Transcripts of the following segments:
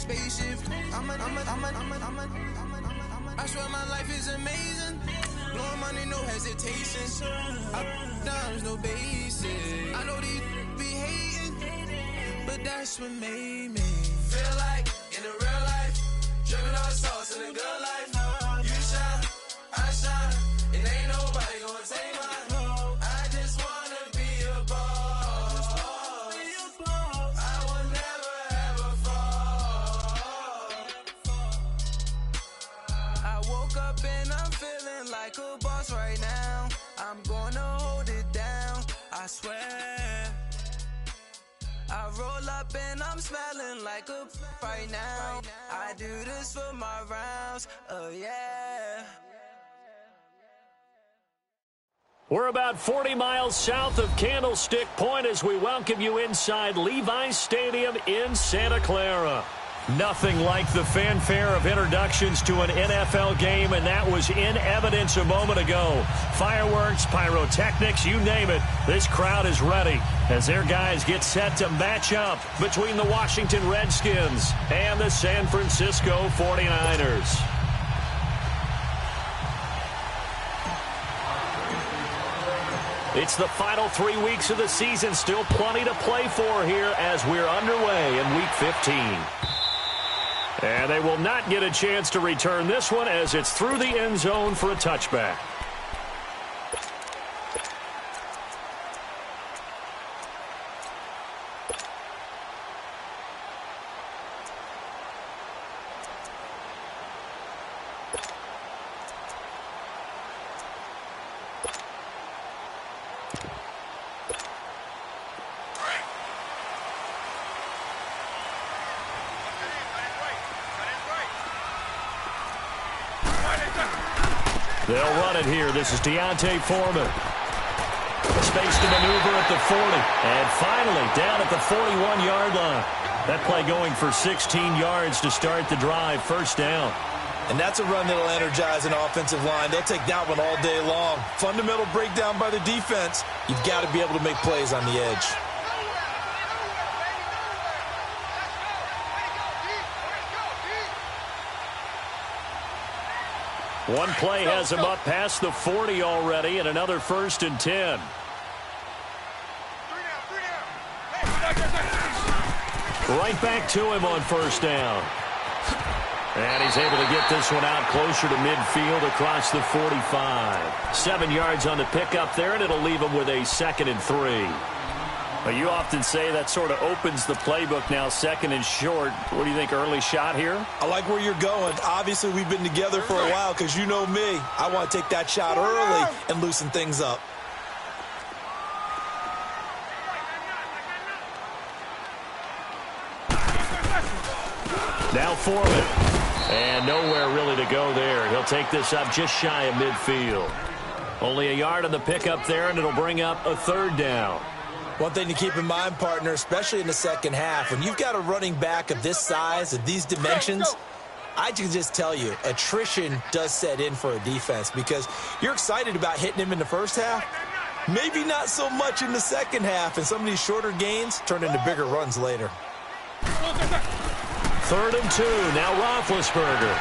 spaceship. I swear my life is amazing. Blowing money, no hesitation. Dimes, no basic. I know these be hating, but that's what made me feel like in the real life. Dripping all sauce in the good life. You shine, I shine, and ain't nobody gonna take mine. I just wanna be a boss. I will never ever fall. I woke up and I'm feeling like a boss right now. I'm gonna hold it down, I swear. I roll up and I'm smelling like a right now. I do this for my rounds, oh yeah. We're about 40 miles south of Candlestick Point as we welcome you inside Levi's Stadium in Santa Clara. Nothing like the fanfare of introductions to an NFL game, and that was in evidence a moment ago. Fireworks, pyrotechnics, you name it. This crowd is ready as their guys get set to match up between the Washington Redskins and the San Francisco 49ers. It's the final 3 weeks of the season. Still plenty to play for here as we're underway in Week 15. And they will not get a chance to return this one as it's through the end zone for a touchback. They'll run it here. This is Deontay Foreman. Space to maneuver at the 40. And finally, down at the 41-yard line. That play going for 16 yards to start the drive. First down. And that's a run that'll energize an offensive line. They'll take that one all day long. Fundamental breakdown by the defense. You've got to be able to make plays on the edge. One play has him up past the 40 already, and another 1st and 10. Right back to him on first down. And he's able to get this one out closer to midfield across the 45. 7 yards on the pickup there, and it'll leave him with a 2nd and 3. But you often say that sort of opens the playbook now, 2nd and short. What do you think, early shot here? I like where you're going. Obviously, we've been together for a while because you know me. I want to take that shot early and loosen things up. Now Foreman. And nowhere really to go there. He'll take this up just shy of midfield. Only a yard on the pickup there, and it'll bring up a 3rd down. One thing to keep in mind, partner, especially in the second half, when you've got a running back of this size, of these dimensions, I can just tell you, attrition does set in for a defense because you're excited about hitting him in the first half. Maybe not so much in the second half, and some of these shorter gains turn into bigger runs later. 3rd and 2, now Roethlisberger.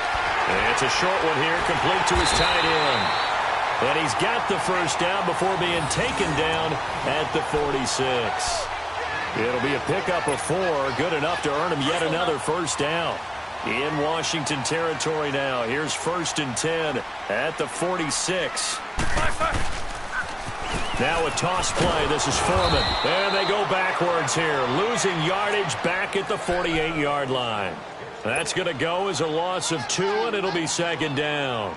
And it's a short one here, complete to his tight end. And he's got the first down before being taken down at the 46. It'll be a pickup of 4, good enough to earn him yet another first down. In Washington territory now. Here's 1st and 10 at the 46. Now a toss play. This is Foreman. And they go backwards here, losing yardage back at the 48-yard line. That's going to go as a loss of 2, and it'll be 2nd down.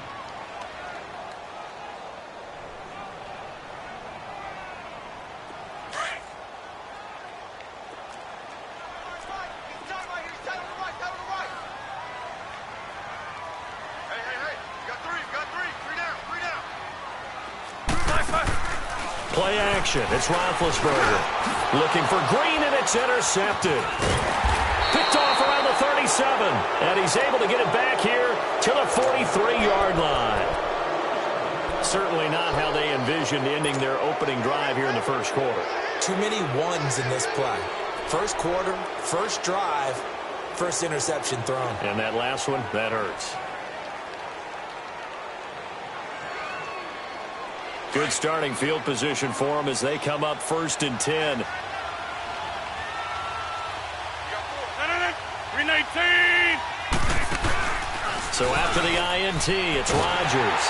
Play action. It's Roethlisberger. Looking for Green, and it's intercepted. Picked off around the 37. And he's able to get it back here to the 43-yard line. Certainly not how they envisioned ending their opening drive here in the first quarter. Too many ones in this play. First quarter, first drive, first interception thrown. And that last one, that hurts. Good starting field position for them as they come up 1st and 10. 319. So after the INT, it's Rodgers.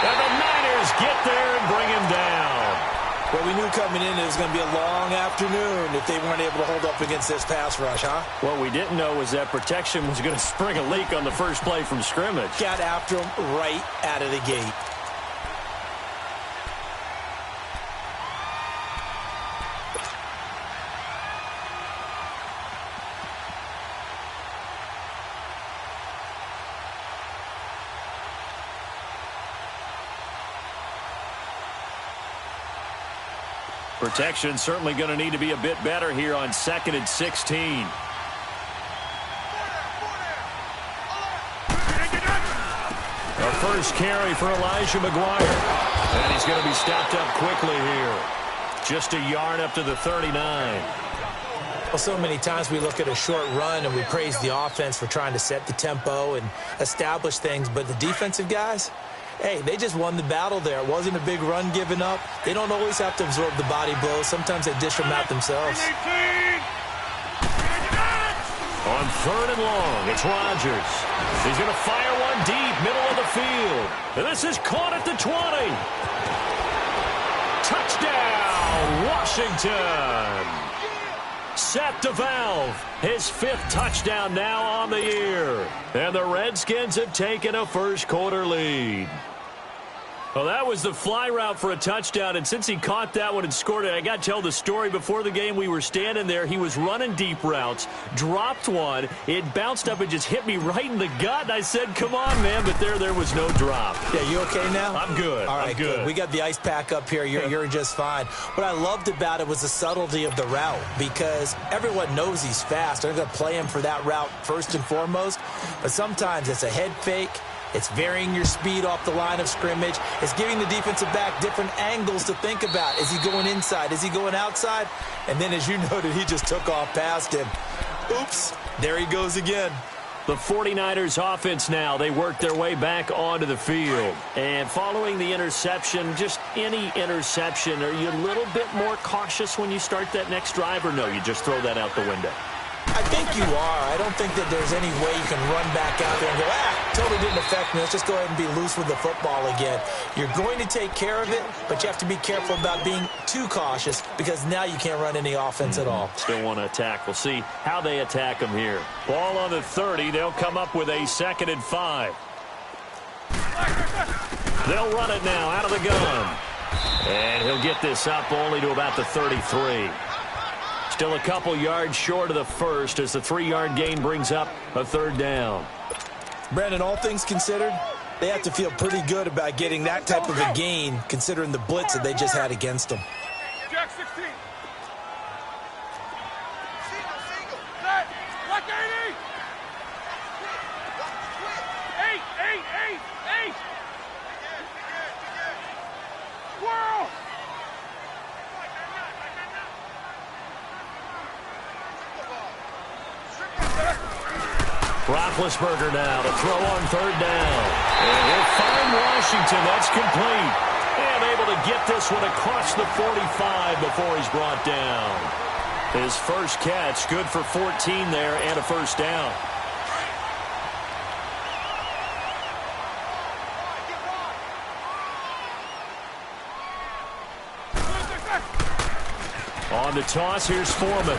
And the Niners get there and bring him down. Well, we knew coming in it was going to be a long afternoon if they weren't able to hold up against this pass rush, huh? What we didn't know was that protection was going to spring a leak on the first play from scrimmage. Got after him right out of the gate. Protection certainly going to need to be a bit better here on 2nd and 16. A first carry for Elijah McGuire. And he's going to be stopped up quickly here. Just a yard up to the 39. Well, so many times we look at a short run and we praise the offense for trying to set the tempo and establish things, but the defensive guys, hey, they just won the battle there. It wasn't a big run given up. They don't always have to absorb the body blows. Sometimes they dish them out themselves. On 3rd and long, it's Rodgers. He's going to fire one deep, middle of the field. And this is caught at the 20. Touchdown, Washington. Seth DeValve, his 5th touchdown now on the year. And the Redskins have taken a first-quarter lead. Well, that was the fly route for a touchdown, and since he caught that one and scored it, I got to tell the story. Before the game, we were standing there. He was running deep routes, dropped one. It bounced up and just hit me right in the gut, and I said, come on, man, but there was no drop. Yeah, you okay now? I'm good. All right, I'm good. We got the ice pack up here. You're just fine. What I loved about it was the subtlety of the route because everyone knows he's fast. They're going to play him for that route first and foremost, but sometimes it's a head fake. It's varying your speed off the line of scrimmage. It's giving the defensive back different angles to think about. Is he going inside? Is he going outside? And then, as you noted, he just took off past him. Oops, there he goes again. The 49ers offense now, they work their way back onto the field. And following the interception, just any interception, are you a little bit more cautious when you start that next drive, or no, you just throw that out the window? I think you are. I don't think that there's any way you can run back out there and go, totally didn't affect me. Let's just go ahead and be loose with the football again. You're going to take care of it, but you have to be careful about being too cautious because now you can't run any offense at all. Still want to attack. We'll see how they attack them here. Ball on the 30. They'll come up with a 2nd and 5. They'll run it now out of the gun. And he'll get this up only to about the 33. Still a couple yards short of the first as the 3-yard gain brings up a 3rd down. Brandon, all things considered, they have to feel pretty good about getting that type of a gain considering the blitz that they just had against them. Jack 16. Set. Black 80. 8. Squirrel. Roethlisberger now to throw on 3rd down. And he'll find Washington. That's complete. And able to get this one across the 45 before he's brought down. His first catch, good for 14 there and a 1st down. On the toss, here's Foreman.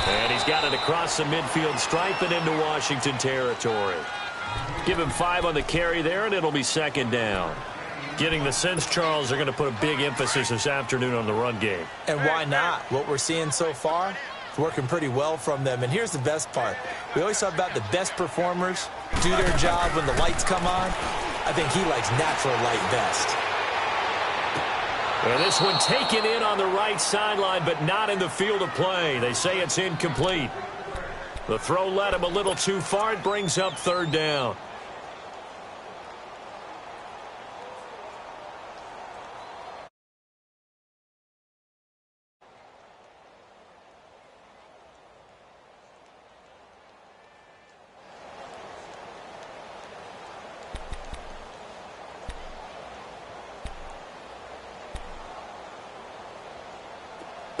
And he's got it across the midfield stripe and into Washington territory. Give him 5 on the carry there, and it'll be 2nd down. Getting the sense, Charles, they're going to put a big emphasis this afternoon on the run game. And why not? What we're seeing so far is working pretty well from them. And here's the best part. We always talk about the best performers do their job when the lights come on. I think he likes natural light best. And this one taken in on the right sideline, but not in the field of play. They say it's incomplete. The throw led him a little too far. It brings up 3rd down.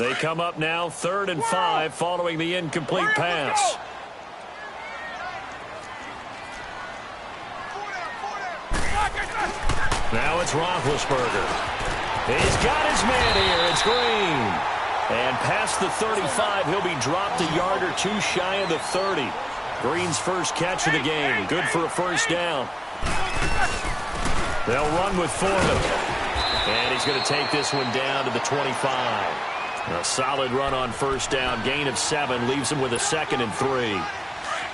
They come up now 3rd and 5 following the incomplete pass. Now it's Roethlisberger. He's got his man here. It's Green. And past the 35, he'll be dropped a yard or two shy of the 30. Green's first catch of the game. Good for a first down. They'll run with Foreman. And he's going to take this one down to the 25. A solid run on first down. Gain of 7 leaves him with a 2nd and 3.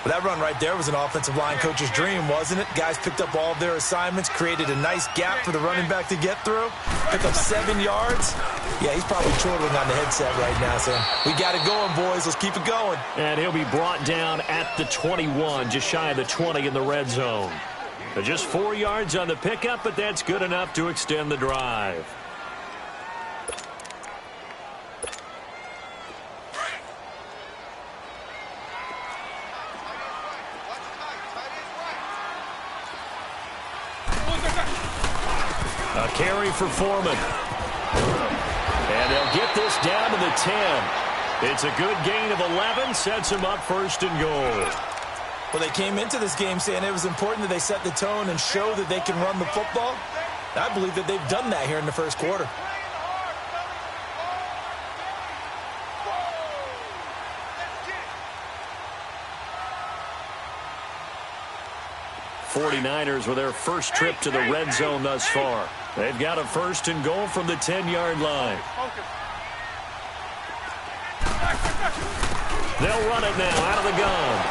Well, that run right there was an offensive line coach's dream, wasn't it? Guys picked up all of their assignments, created a nice gap for the running back to get through, pick up 7 yards. Yeah, he's probably chortling on the headset right now, saying, we got it going, boys. Let's keep it going. And he'll be brought down at the 21, just shy of the 20 in the red zone. Just 4 yards on the pickup, but that's good enough to extend the drive. A carry for Foreman. And they'll get this down to the 10. It's a good gain of 11, sets him up 1st and goal. Well, they came into this game saying it was important that they set the tone and show that they can run the football. I believe that they've done that here in the first quarter. '49ers with their first trip to the red zone thus far. They've got a 1st and goal from the 10-yard line. They'll run it now out of the gun.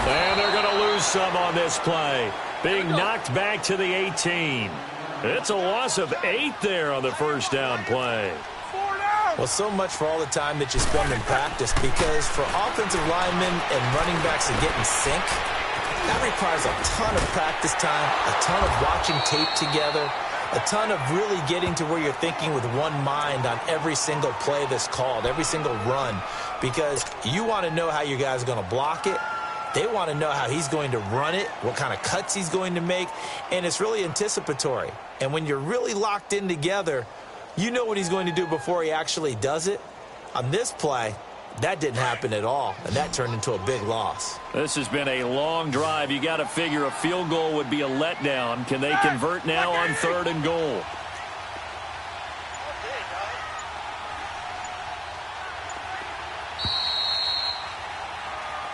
And they're going to lose some on this play. Being knocked back to the 18. It's a loss of 8 there on the first down play. Well, so much for all the time that you spend in practice, because for offensive linemen and running backs to get in sync, that requires a ton of practice time, a ton of watching tape together, a ton of really getting to where you're thinking with one mind on every single play that's called, every single run, because you want to know how your guy's going to block it. They want to know how he's going to run it, what kind of cuts he's going to make, and it's really anticipatory. And when you're really locked in together, you know what he's going to do before he actually does it. On this play, that didn't happen at all, and that turned into a big loss. This has been a long drive. You got to figure a field goal would be a letdown. Can they convert now on 3rd and goal?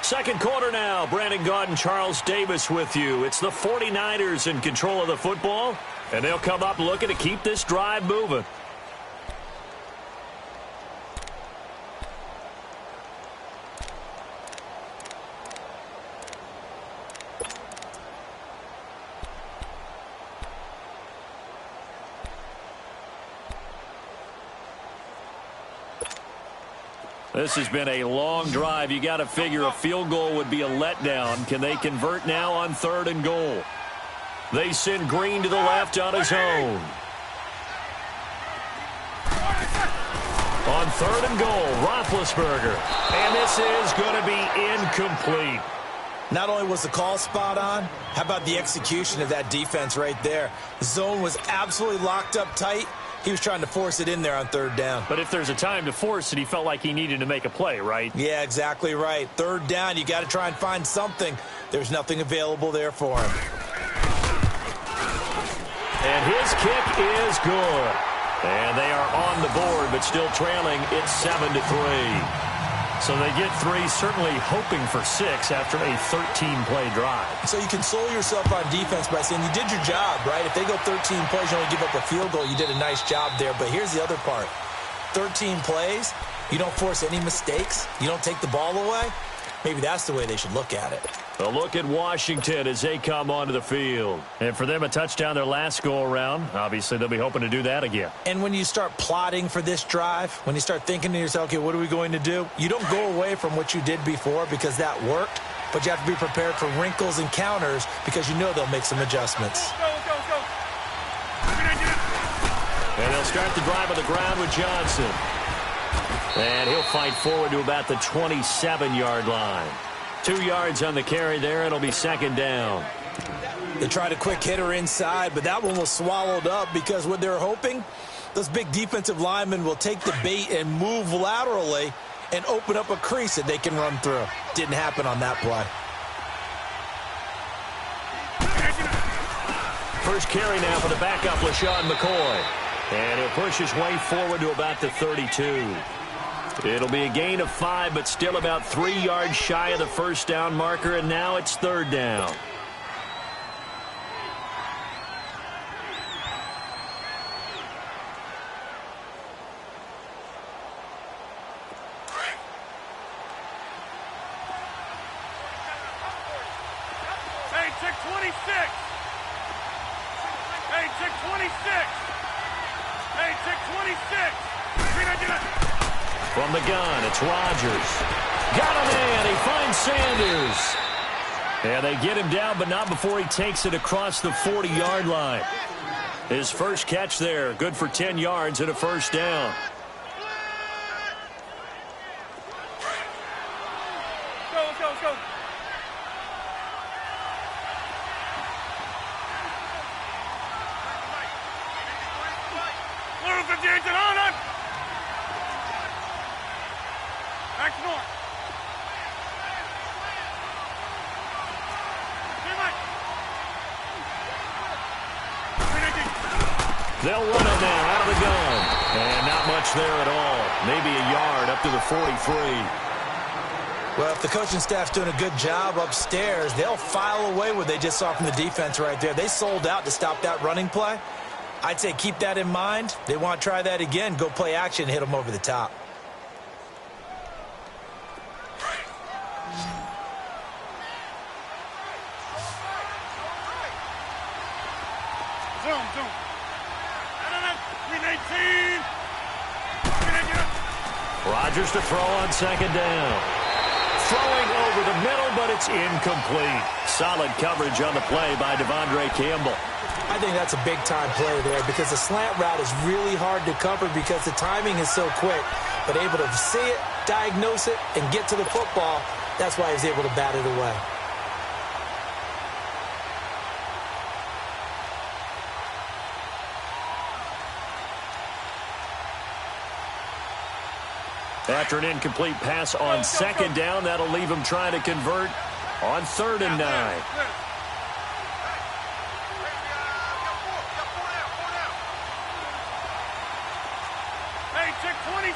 Second quarter now. Brandon Gaudin, Charles Davis with you. It's the 49ers in control of the football, and they'll come up looking to keep this drive moving. This has been a long drive. You got to figure a field goal would be a letdown. Can they convert now on 3rd and goal? They send Green to the left on his own. On 3rd and goal, Roethlisberger. And this is going to be incomplete. Not only was the call spot on, how about the execution of that defense right there? The zone was absolutely locked up tight. He was trying to force it in there on 3rd down. But if there's a time to force it, he felt like he needed to make a play, right? Yeah, exactly right. 3rd down, you got to try and find something. There's nothing available there for him. And his kick is good. And they are on the board, but still trailing. It's 7-3. So they get 3, certainly hoping for 6 after a 13-play drive. So you console yourself on defense by saying you did your job, right? If they go 13 plays, you only give up a field goal, you did a nice job there. But here's the other part. 13 plays, you don't force any mistakes, you don't take the ball away. Maybe that's the way they should look at it. A look at Washington as they come onto the field. And for them, a touchdown their last go-around. Obviously, they'll be hoping to do that again. And when you start plotting for this drive, when you start thinking to yourself, okay, what are we going to do? You don't go away from what you did before because that worked, but you have to be prepared for wrinkles and counters because you know they'll make some adjustments. And they'll start the drive on the ground with Johnson. And he'll fight forward to about the 27-yard line. 2 yards on the carry there. It'll be 2nd down. They tried a quick hitter inside, but that one was swallowed up because what they're hoping, Those big defensive linemen will take the bait and move laterally and open up a crease that they can run through. Didn't happen on that play. First carry now for the backup, LaShawn McCoy. And he'll push his way forward to about the 32. It'll be a gain of 5, but still about 3 yards shy of the first down marker, and now it's third down. Hey, check 26. Hey, check 26. Hey, check 26. From the gun, it's Rodgers. Got a man. He finds Sanders. And they get him down, but not before he takes it across the 40-yard line. His first catch there, good for 10 yards and a first down. Go. Hold on. Action on. They'll run it now out of the gun. And not much there at all. Maybe a yard up to the 43. Well, if the coaching staff's doing a good job upstairs, they'll file away what they just saw from the defense right there. They sold out to stop that running play. I'd say keep that in mind. They want to try that again. Go play action, hit them over the top. Zoom. 18. Rodgers to throw on second down. Throwing over the middle, but it's incomplete. Solid coverage on the play by Devondre Campbell. I think that's a big-time play there because the slant route is really hard to cover because the timing is so quick. But able to see it, diagnose it, and get to the football, that's why he was able to bat it away. After an incomplete pass on second down, that'll leave him trying to convert on 3rd and 9. Hey, check 26.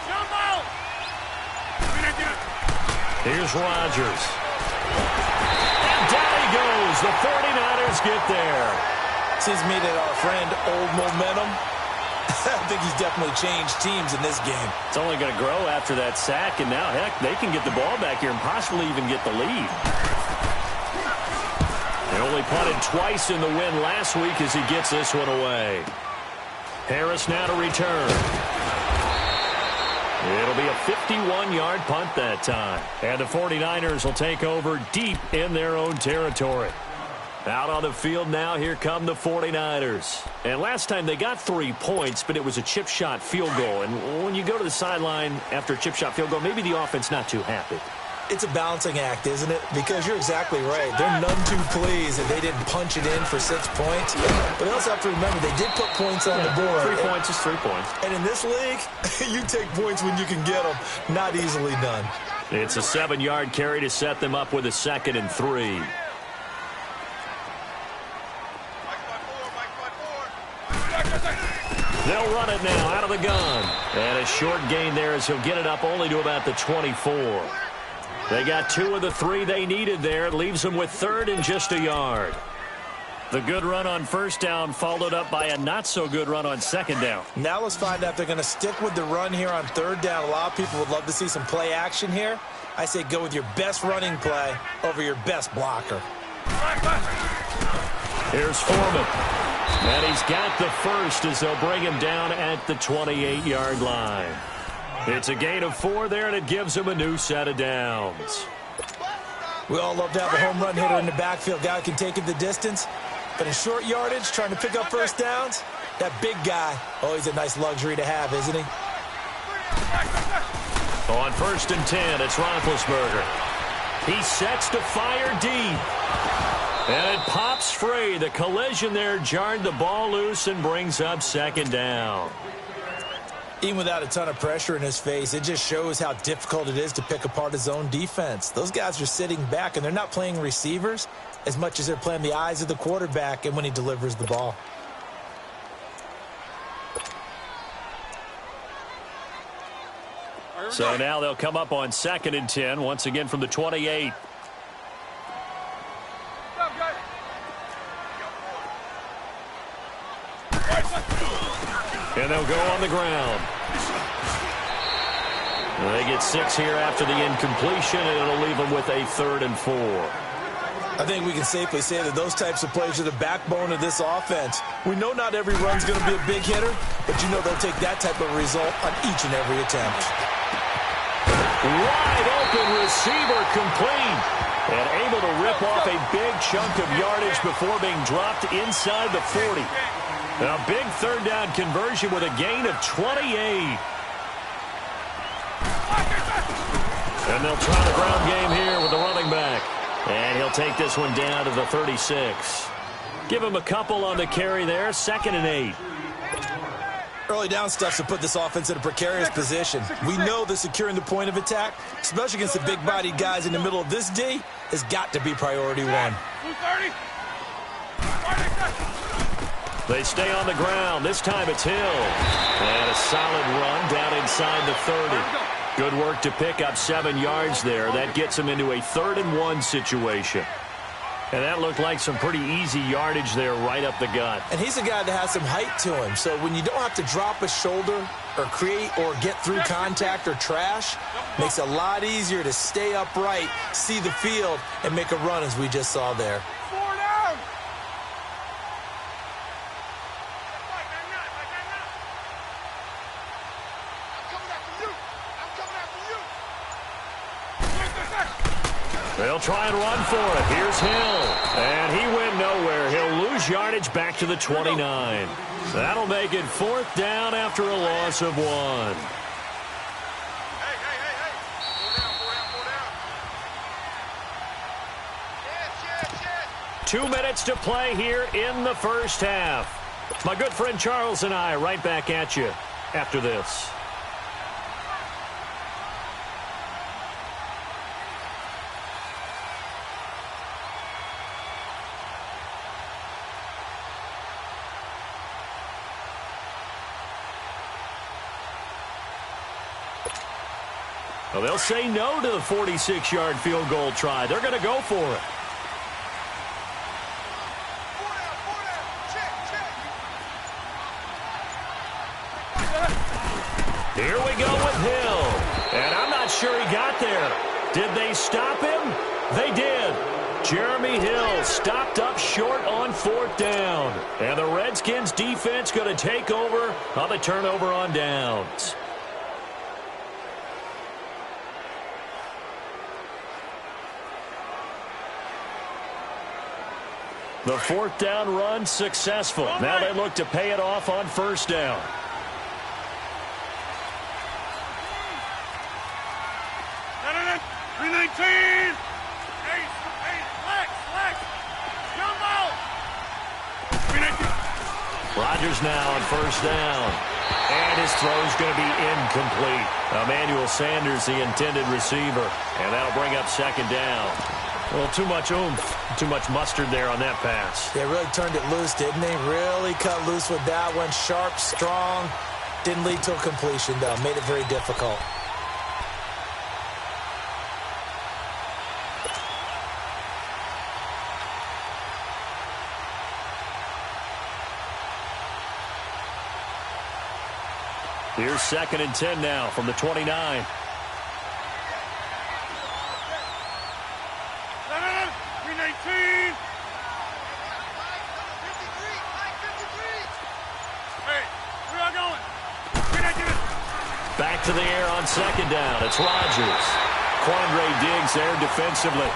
Jump out. Here's Rodgers. And down he goes. The 49ers get there. Seems to me that our friend Old Momentum, I think he's definitely changed teams in this game. It's only going to grow after that sack, and now, heck, they can get the ball back here and possibly even get the lead. They only punted twice in the win last week as he gets this one away. Harris now to return. It'll be a 51-yard punt that time. And the 49ers will take over deep in their own territory. Out on the field now, here come the 49ers. And last time they got 3 points, but it was a chip shot field goal. And when you go to the sideline after a chip shot field goal, maybe the offense not too happy. It's a balancing act, isn't it? Because you're exactly right. They're none too pleased that they didn't punch it in for 6 points. But they also have to remember they did put points on the board. 3 points is 3 points. And in this league, you take points when you can get them. Not easily done. It's a 7-yard carry to set them up with a 2nd and 3. They'll run it now out of the gun. And a short gain there as he'll get it up only to about the 24. They got 2 of the 3 they needed there. It leaves them with 3rd and just a yard. The good run on first down followed up by a not-so-good run on second down. Now let's find out if they're going to stick with the run here on 3rd down. A lot of people would love to see some play action here. I say go with your best running play over your best blocker. Here's Foreman. And he's got the first as they'll bring him down at the 28-yard line. It's a gain of 4 there, and it gives him a new set of downs. We all love to have a home run hitter in the backfield. Guy who can take it the distance. But in short yardage, trying to pick up first downs, that big guy, always a nice luxury to have, isn't he? On 1st and 10, it's Roethlisberger. He sets to fire deep. And it pops free. The collision there jarred the ball loose and brings up second down. Even without a ton of pressure in his face, it just shows how difficult it is to pick apart his own defense. Those guys are sitting back, and they're not playing receivers as much as they're playing the eyes of the quarterback and when he delivers the ball. So now they'll come up on 2nd and 10, once again from the 28. And they'll go on the ground. They get 6 here after the incompletion, and it'll leave them with a 3rd and 4. I think we can safely say that those types of plays are the backbone of this offense. We know not every run's going to be a big hitter, but you know they'll take that type of result on each and every attempt. Wide open receiver complete. And able to rip off a big chunk of yardage before being dropped inside the 40. A big 3rd down conversion with a gain of 28. And they'll try the ground game here with the running back. And he'll take this one down to the 36. Give him a couple on the carry there. 2nd and 8. Early down stuff to put this offense in a precarious position. We know that securing the point of attack, especially against the big-bodied guys in the middle of this D, has got to be priority one. They stay on the ground. This time it's Hill. And a solid run down inside the 30. Good work to pick up 7 yards there. That gets him into a 3rd and 1 situation. And that looked like some pretty easy yardage there right up the gut. And he's a guy that has some height to him. So when you don't have to drop a shoulder or create or get through contact or trash, makes it a lot easier to stay upright, see the field, and make a run as we just saw there. They'll try and run for it. Here's Hill. And he went nowhere. He'll lose yardage back to the 29. That'll make it 4th down after a loss of 1. Hey. 2 minutes to play here in the first half. My good friend Charles and I right back at you after this. Well, they'll say no to the 46-yard field goal try. They're going to go for it. Here we go with Hill. And I'm not sure he got there. Did they stop him? They did. Jeremy Hill stopped up short on 4th down. And the Redskins defense going to take over on the turnover on downs. The 4th down run successful. Now they look to pay it off on 1st down. Rodgers now on 1st down. And his throw's going to be incomplete. Emmanuel Sanders, the intended receiver. And that'll bring up 2nd down. Well, too much oomph, too much mustard there on that pass. They really turned it loose, didn't they? Really cut loose with that one. Sharp, strong. Didn't lead to a completion, though. Made it very difficult. Here's 2nd and 10 now from the 29. Back to the air on 2nd down. It's Rodgers. Quandre Diggs there defensively.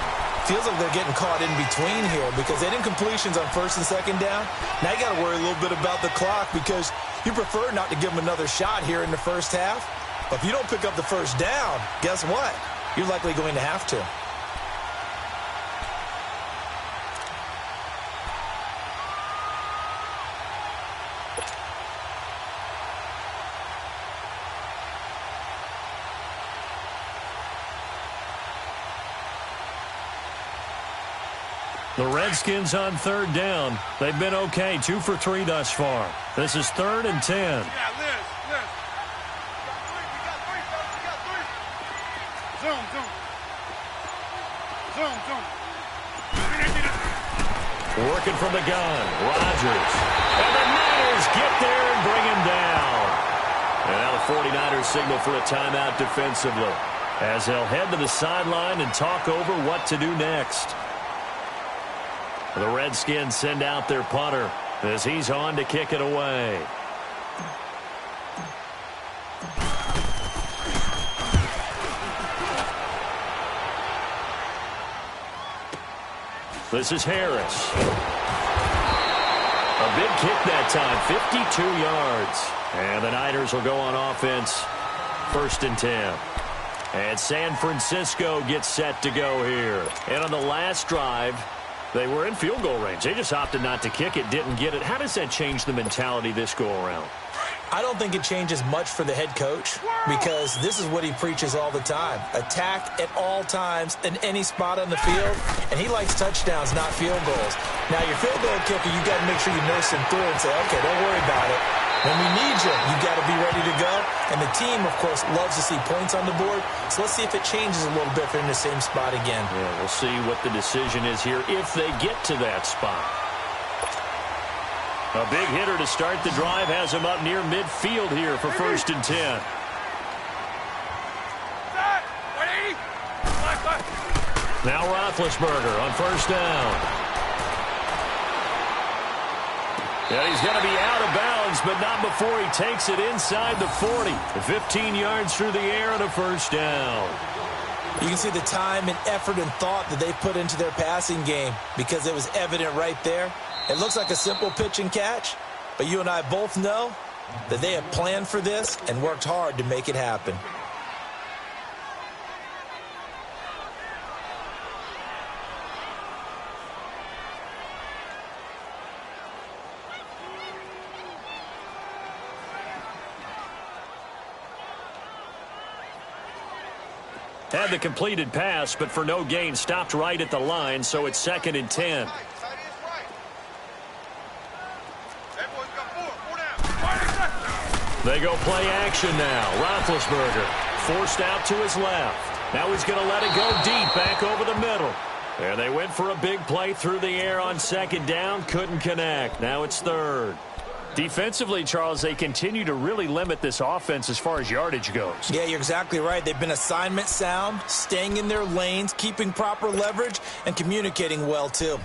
Feels like they're getting caught in between here because they didn't completions on 1st and 2nd down. Now you got to worry a little bit about the clock because you prefer not to give them another shot here in the first half. But if you don't pick up the 1st down, guess what? You're likely going to have to. The Redskins on 3rd down. They've been okay, 2 for 3 thus far. This is 3rd and 10. Yeah, Liz. Zoom. Working from the gun, Rodgers. And the Niners get there and bring him down. And now the 49ers signal for a timeout defensively, as they'll head to the sideline and talk over what to do next. The Redskins send out their punter as he's on to kick it away. This is Harris. A big kick that time, 52 yards. And the Niners will go on offense, 1st and 10. And San Francisco gets set to go here. And on the last drive, they were in field goal range. They just opted not to kick it, didn't get it. How does that change the mentality this go-around? I don't think it changes much for the head coach, because this is what he preaches all the time. Attack at all times in any spot on the field, and he likes touchdowns, not field goals. Now, your field goal kicker, you got to make sure you nurse him through and say, okay, don't worry about it. When we need you, you got to be ready to go. And the team, of course, loves to see points on the board. So let's see if it changes a little bit if they're in the same spot again. Yeah, we'll see what the decision is here if they get to that spot. A big hitter to start the drive has him up near midfield here for 1st and 10. Now Roethlisberger on 1st down. And he's going to be out of bounds, but not before he takes it inside the 40. 15 yards through the air and a 1st down. You can see the time and effort and thought that they put into their passing game, because it was evident right there. It looks like a simple pitch and catch, but you and I both know that they have planned for this and worked hard to make it happen. Had the completed pass, but for no gain, stopped right at the line, so it's 2nd and 10. They go play action now. Roethlisberger forced out to his left. Now he's going to let it go deep back over the middle. And they went for a big play through the air on 2nd down. Couldn't connect. Now it's 3rd. Defensively, Charles, they continue to really limit this offense as far as yardage goes. Yeah, you're exactly right. They've been assignment sound, staying in their lanes, keeping proper leverage, and communicating well, too.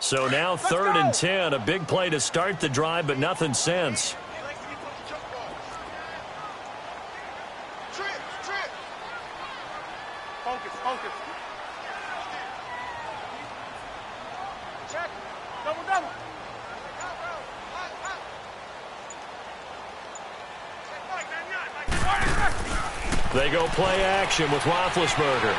So now 3rd and 10, a big play to start the drive, but nothing since. Focus. Check. Double. They go play action with Roethlisberger.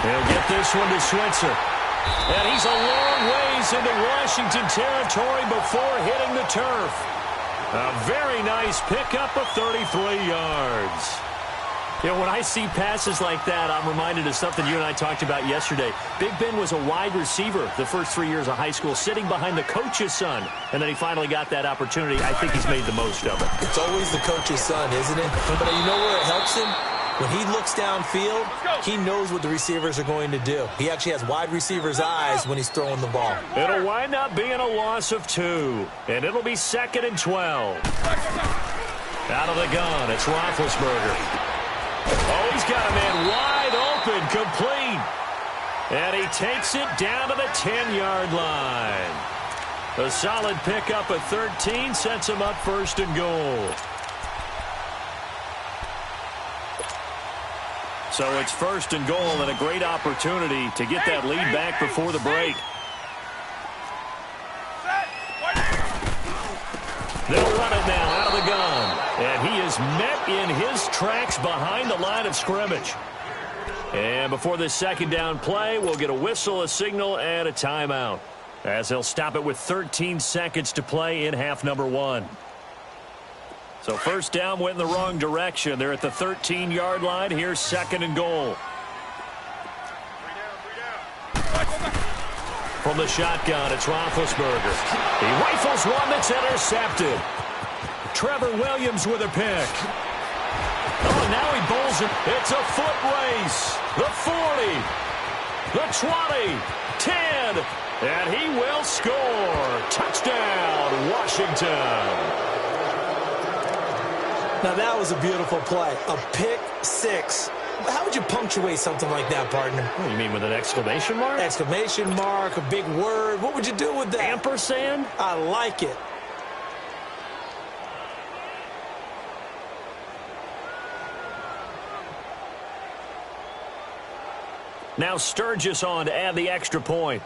He'll get this one to Switzer. And he's a long ways into Washington territory before hitting the turf. A very nice pickup of 33 yards. You know, when I see passes like that, I'm reminded of something you and I talked about yesterday. Big Ben was a wide receiver the first 3 years of high school, sitting behind the coach's son. And then he finally got that opportunity. I think he's made the most of it. It's always the coach's son, isn't it? But you know where it helps him? When he looks downfield, he knows what the receivers are going to do. He actually has wide receivers' eyes when he's throwing the ball. It'll wind up being a loss of 2. And it'll be 2nd and 12. Out of the gun, it's Roethlisberger. Oh, he's got a man wide open, complete. And he takes it down to the 10-yard line. A solid pickup of 13 sets him up 1st and goal. So it's 1st and goal and a great opportunity to get that lead back before the break. They'll run it now out of the gun. And he is met in his tracks behind the line of scrimmage. And before this 2nd down play, we'll get a whistle, a signal, and a timeout. as they'll stop it with 13 seconds to play in half number 1. So first down went in the wrong direction. They're at the 13-yard line. Here's 2nd and goal. From the shotgun, it's Roethlisberger. He rifles one that's intercepted. Trevor Williams with a pick. Oh, and now he bowls it. It's a foot race. The 40, the 20, 10, and he will score. Touchdown, Washington. Now, that was a beautiful play. A pick six. How would you punctuate something like that, partner? What, you mean with an exclamation mark? Exclamation mark, a big word. What would you do with that? Ampersand? I like it. Now Sturgis on to add the extra point.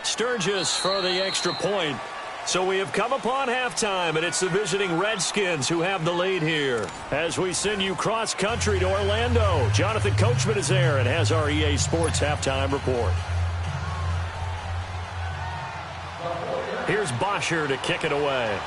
Sturgis for the extra point. So we have come upon halftime, and it's the visiting Redskins who have the lead here. As we send you cross-country to Orlando, Jonathan Coachman is there and has our EA Sports halftime report. Here's Bosher to kick it away.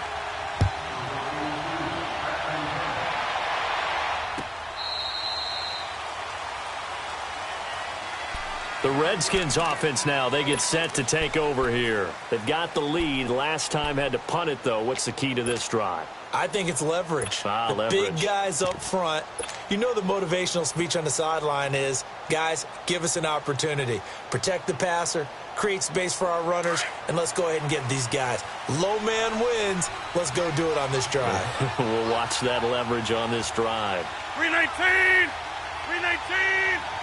The Redskins offense now, they get set to take over here. They've got the lead. Last time had to punt it, though. What's the key to this drive? I think it's leverage. Leverage. Big guys up front. You know the motivational speech on the sideline is, guys, give us an opportunity. Protect the passer, create space for our runners, and let's go ahead and get these guys. Low man wins. Let's go do it on this drive. We'll watch that leverage on this drive. 319! 319!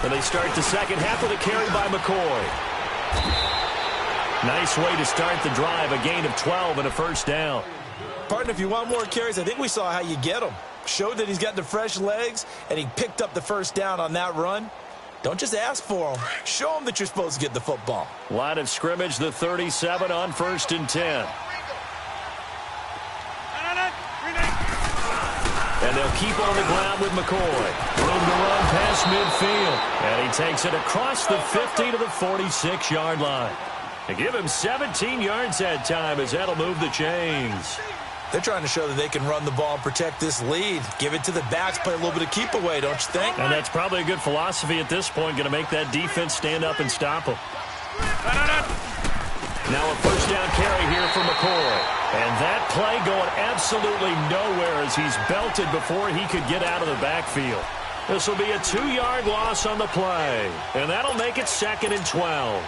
And they start the second half with a carry by McCoy. Nice way to start the drive, a gain of 12 and a first down. Partner, if you want more carries, I think we saw how you get them. Showed that he's got the fresh legs, and he picked up the first down on that run. Don't just ask for them. Show them that you're supposed to get the football. Line of scrimmage, the 37 on 1st and 10. And they'll keep on the ground with McCoy. Room to run past midfield. And he takes it across the 50 to the 46-yard line. They give him 17 yards that time as that'll move the chains. They're trying to show that they can run the ball and protect this lead. Give it to the backs, play a little bit of keep away, don't you think? And that's probably a good philosophy at this point, going to make that defense stand up and stop them. Now a first down carry here for McCoy. And that play going absolutely nowhere as he's belted before he could get out of the backfield. This will be a 2-yard loss on the play. And that'll make it 2nd and 12.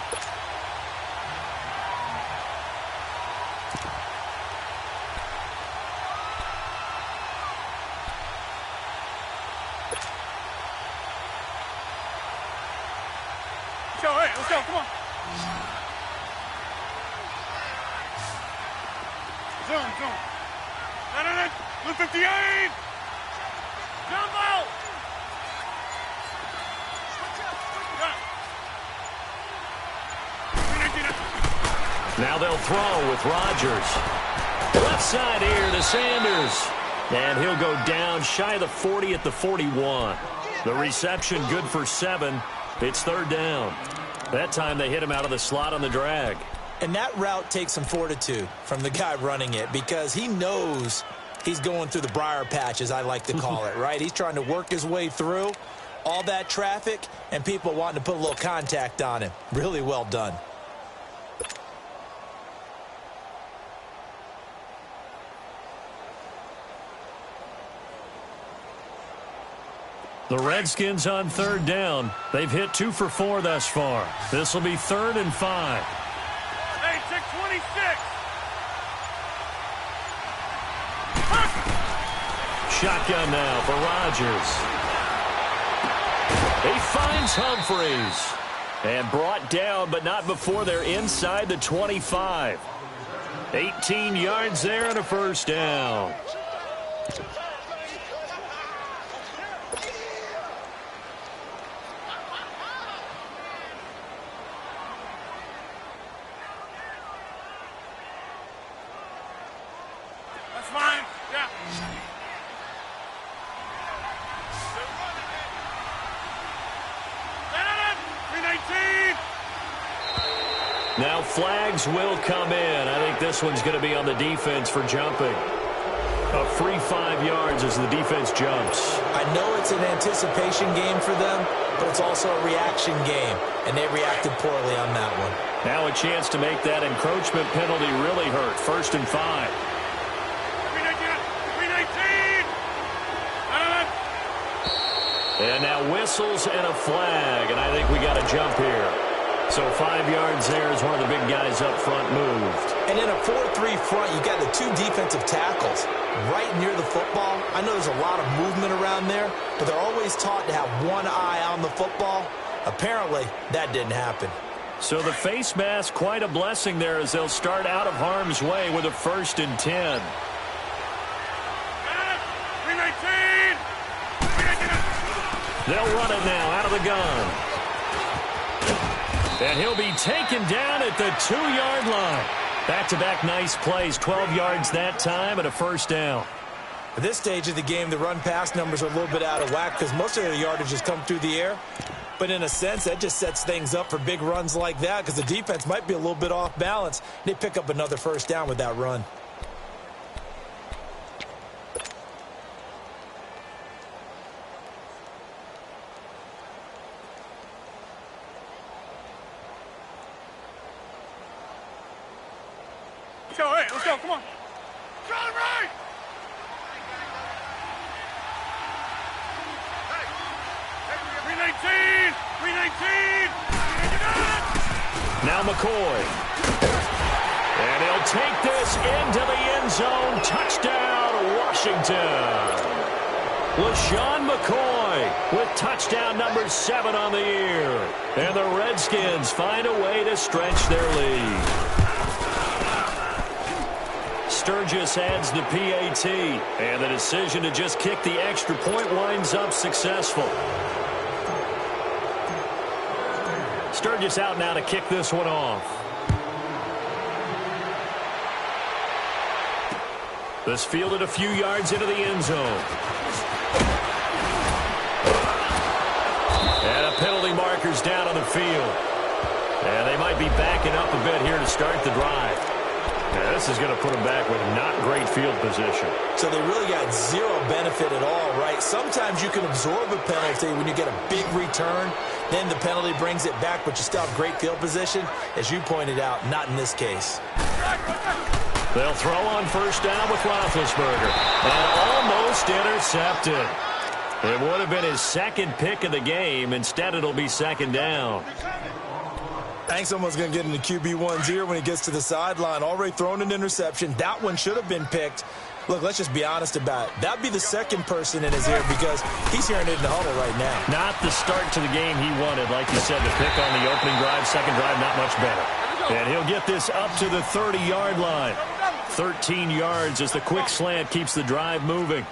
Let's go, come on. Zoom. No. Blue 58. Jumbo. Now they'll throw with Rodgers. Left side here to Sanders. And he'll go down shy of the 40 at the 41. The reception good for 7. It's 3rd down. That time they hit him out of the slot on the drag. And that route takes some fortitude from the guy running it because he knows he's going through the briar patch, as I like to call it, right? He's trying to work his way through all that traffic and people wanting to put a little contact on him. Really well done. The Redskins on 3rd down. They've hit 2 for 4 thus far. This will be 3rd and 5. Hey, 626. Shotgun now for Rodgers. He finds Humphreys. And brought down, but not before they're inside the 25. 18 yards there and a first down. That's fine. Yeah. Now flags will come in. I think this one's going to be on the defense for jumping. A free 5 yards as the defense jumps. I know it's an anticipation game for them, but it's also a reaction game, and they reacted poorly on that one. Now a chance to make that encroachment penalty really hurt. 1st and 5. And now whistles and a flag, and I think we got a jump here. So 5 yards there as one of the big guys up front moved. And in a 4-3 front, you got the 2 defensive tackles right near the football. I know there's a lot of movement around there, but they're always taught to have one eye on the football. Apparently, that didn't happen. So the face mask, quite a blessing there as they'll start out of harm's way with a 1st and 10. They'll run it now out of the gun. And he'll be taken down at the 2-yard line. Back-to-back nice plays, 12 yards that time and a 1st down. At this stage of the game, the run-pass numbers are a little bit out of whack because most of their yardage has come through the air. But in a sense, that just sets things up for big runs like that because the defense might be a little bit off balance. They pick up another 1st down with that run. Let's go, come on. Drive right! Hey, 319! Now McCoy. And he'll take this into the end zone. Touchdown, Washington. LaShawn McCoy with touchdown number 7 on the year. And the Redskins find a way to stretch their lead. Sturgis adds the PAT, and the decision to just kick the extra point winds up successful. Sturgis out now to kick this one off. This fielded a few yards into the end zone. And a penalty marker's down on the field. And they might be backing up a bit here to start the drive. Yeah, this is going to put them back with not great field position. So they really got zero benefit at all, right? Sometimes you can absorb a penalty when you get a big return. Then the penalty brings it back, but you still have great field position. As you pointed out, not in this case. They'll throw on 1st down with Roethlisberger. And almost intercepted. It would have been his 2nd pick of the game. Instead, it'll be 2nd down. I think someone's going to get in the QB1's ear when he gets to the sideline. Already thrown an interception. That one should have been picked. Look, let's just be honest about it. That would be the 2nd person in his ear because he's hearing it in the huddle right now. Not the start to the game he wanted. Like you said, the pick on the opening drive, 2nd drive, not much better. And he'll get this up to the 30-yard line. 13 yards as the quick slant keeps the drive moving.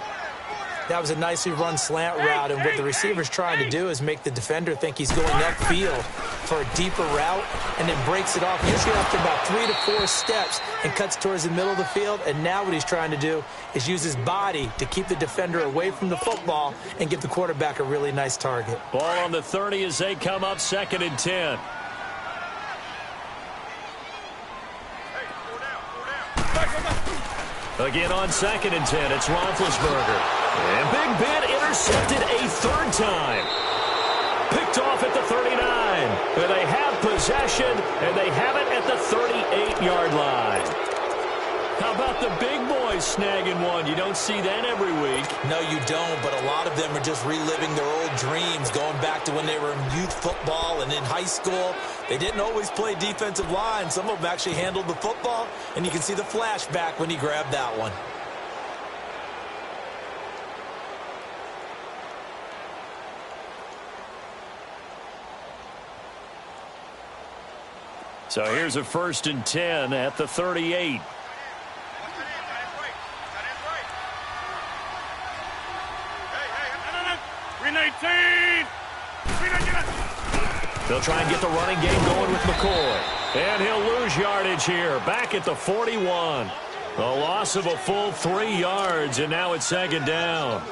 That was a nicely run slant route, and what the receiver's trying to do is make the defender think he's going upfield for a deeper route and then breaks it off usually after about 3 to 4 steps and cuts towards the middle of the field. And now what he's trying to do is use his body to keep the defender away from the football and give the quarterback a really nice target. Ball on the 30 as they come up 2nd and 10. Again on 2nd and 10, it's Roethlisberger. And Big Ben intercepted a 3rd time. Picked off at the 39. And they have possession, and they have it at the 38-yard line. How about the big boys snagging one? You don't see that every week. No, you don't, but a lot of them are just reliving their old dreams, going back to when they were in youth football and in high school. They didn't always play defensive line. Some of them actually handled the football, and you can see the flashback when he grabbed that one. So here's a 1st and 10 at the 38. They'll try and get the running game going with McCoy. And he'll lose yardage here. Back at the 41. A loss of a full 3 yards, and now it's 2nd down.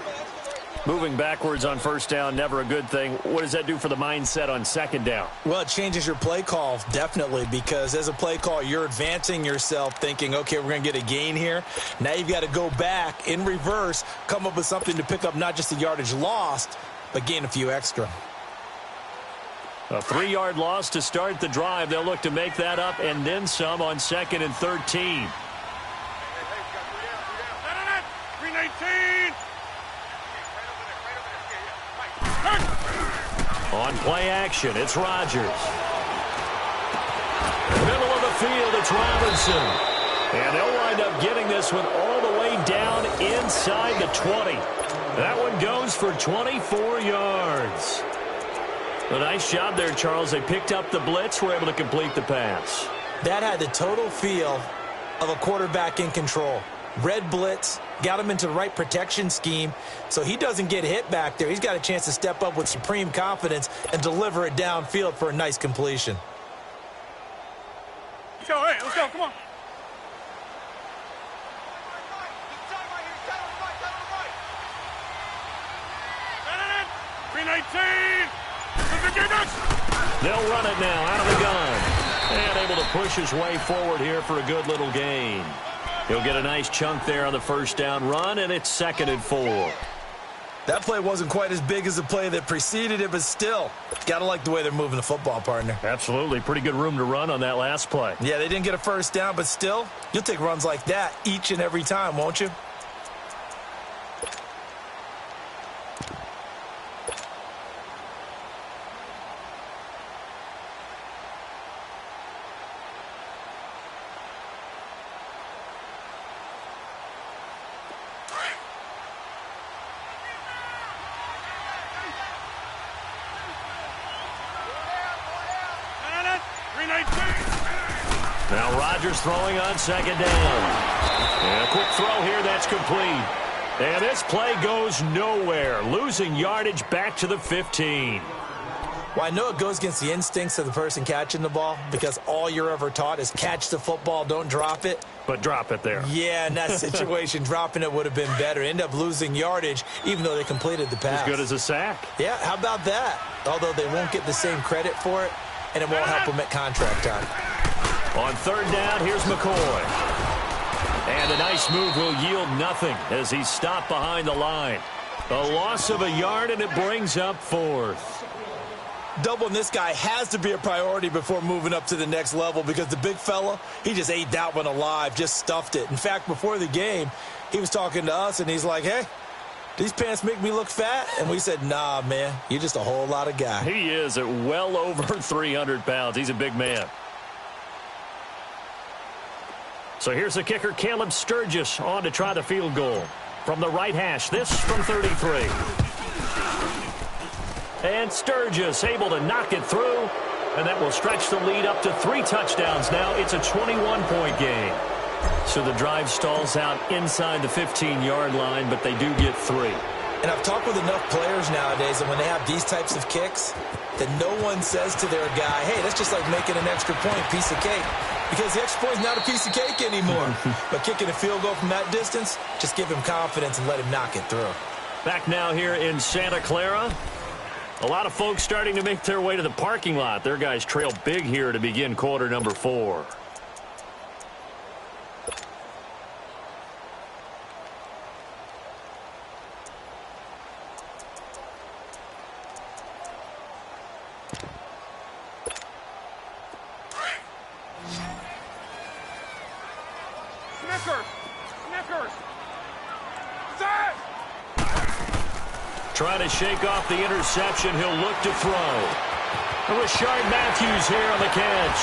Moving backwards on first down, never a good thing. What does that do for the mindset on second down? Well, it changes your play call, definitely, because as a play call, you're advancing yourself thinking, okay, we're going to get a gain here. Now you've got to go back in reverse, come up with something to pick up not just the yardage lost, but gain a few extra. A 3-yard loss to start the drive. They'll look to make that up and then some on 2nd and 13. 319. On play action, it's Rodgers. Middle of the field, it's Robinson. And they'll wind up getting this one all the way down inside the 20. That one goes for 24 yards. A nice job there, Charles. They picked up the blitz, were able to complete the pass. That had the total feel of a quarterback in control. Red blitz, got him into the right protection scheme, so he doesn't get hit back there. He's got a chance to step up with supreme confidence and deliver it downfield for a nice completion. Let's go, hey, let's go, come on. 319. They'll run it now out of the gun. And able to push his way forward here for a good little gain. He'll get a nice chunk there on the first down run, and it's 2nd and 4. That play wasn't quite as big as the play that preceded it, but still, got to like the way they're moving the football, partner. Absolutely. Pretty good room to run on that last play. Yeah, they didn't get a first down, but still, you'll take runs like that each and every time, won't you? Now Rodgers throwing on 2nd down. And a quick throw here, that's complete. And this play goes nowhere. Losing yardage back to the 15. Well, I know it goes against the instincts of the person catching the ball because all you're ever taught is catch the football, don't drop it. But drop it there. Yeah, in that situation, dropping it would have been better. End up losing yardage even though they completed the pass. As good as a sack. Yeah, how about that? Although they won't get the same credit for it, and it won't help them at contract time. On 3rd down, here's McCoy. And a nice move will yield nothing as he's stopped behind the line. A loss of a yard, and it brings up 4th. Doubling this guy has to be a priority before moving up to the next level because the big fella, he just ate that one alive, just stuffed it. In fact, before the game, he was talking to us, and he's like, hey, these pants make me look fat? And we said, nah, man, you're just a whole lot of guy. He is at well over 300 pounds. He's a big man. So here's the kicker, Caleb Sturgis, on to try the field goal. From the right hash, this from 33. And Sturgis able to knock it through, and that will stretch the lead up to 3 touchdowns now. It's a 21-point game. So the drive stalls out inside the 15-yard line, but they do get 3. And I've talked with enough players nowadays that when they have these types of kicks, that no one says to their guy, hey, that's just like making an extra point, piece of cake. Because the extra point is not a piece of cake anymore. But kicking a field goal from that distance, just give him confidence and let him knock it through. Back now here in Santa Clara. A lot of folks starting to make their way to the parking lot. Their guys trail big here to begin quarter number 4. Trying to shake off the interception. He'll look to throw. Rashard Matthews here on the catch.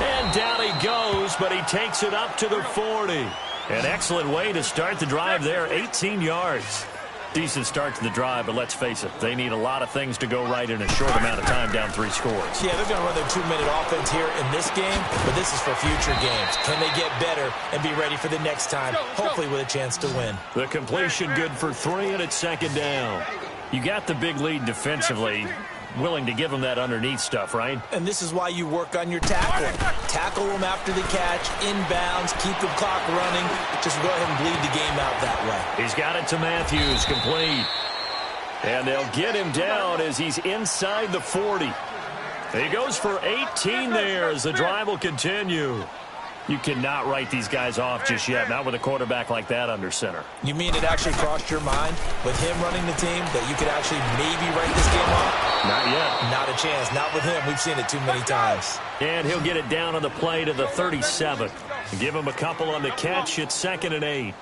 And down he goes, but he takes it up to the 40. An excellent way to start the drive there, 18 yards. Decent start to the drive, but let's face it, they need a lot of things to go right in a short amount of time down 3 scores. Yeah, they're going to run their 2-minute offense here in this game, but this is for future games. Can they get better and be ready for the next time, hopefully with a chance to win? The completion good for 3, and it's 2nd down. You got the big lead defensively. Willing to give them that underneath stuff, right? And this is why you work on your tackling. Tackle them after the catch, inbounds, keep the clock running. Just go ahead and bleed the game out that way. He's got it to Matthews, complete. And they'll get him down as he's inside the 40. He goes for 18 there as the drive will continue. You cannot write these guys off just yet, not with a quarterback like that under center. You mean it actually crossed your mind with him running the team that you could actually maybe write this game off? Not yet. Not a chance. Not with him. We've seen it too many times. And he'll get it down on the play to the 37. Give him a couple on the catch. It's 2nd and 8.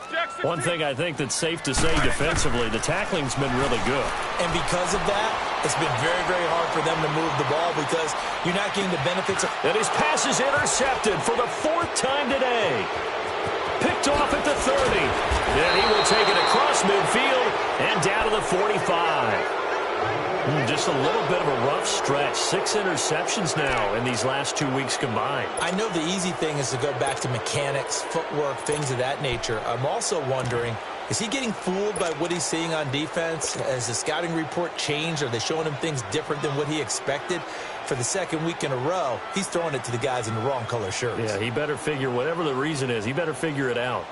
One thing I think that's safe to say defensively, the tackling's been really good. And because of that, it's been very, very hard for them to move the ball because you're not getting the benefits of... And his pass is intercepted for the 4th time today. Picked off at the 30. And he will take it across midfield and down to the 45. Just a little bit of a rough stretch. 6 interceptions now in these last 2 weeks combined. I know the easy thing is to go back to mechanics, footwork, things of that nature. I'm also wondering, is he getting fooled by what he's seeing on defense? Has the scouting report changed? Are they showing him things different than what he expected? For the 2nd week in a row, he's throwing it to the guys in the wrong color shirts. Yeah, he better figure, whatever the reason is, he better figure it out.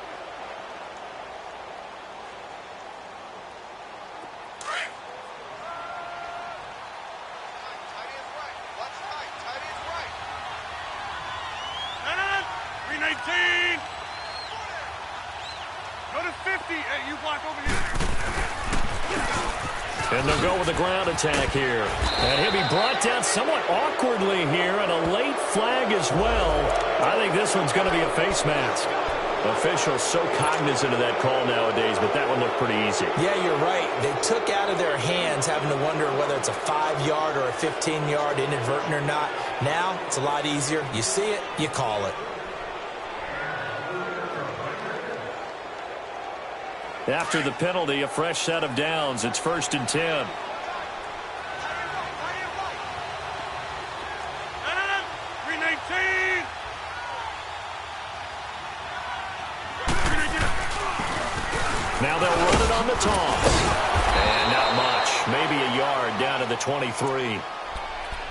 And they'll go with the ground attack here. And he'll be brought down somewhat awkwardly here, and a late flag as well. I think this one's going to be a face mask. Officials so cognizant of that call nowadays, but that one looked pretty easy. Yeah, you're right. They took out of their hands having to wonder whether it's a 5-yard or a 15-yard inadvertent or not. Now, it's a lot easier. You see it, you call it. After the penalty, a fresh set of downs. It's 1st and 10. Now they'll run it on the toss. And not much. Maybe a yard down to the 23.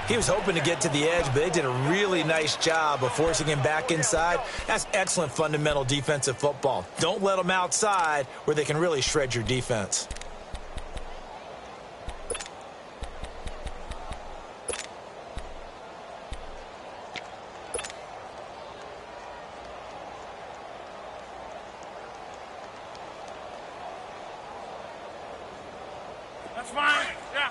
He was hoping to get to the edge, but they did a really nice job of forcing him back inside. That's excellent fundamental defensive football. Don't let them outside where they can really shred your defense. That's fine. Yeah.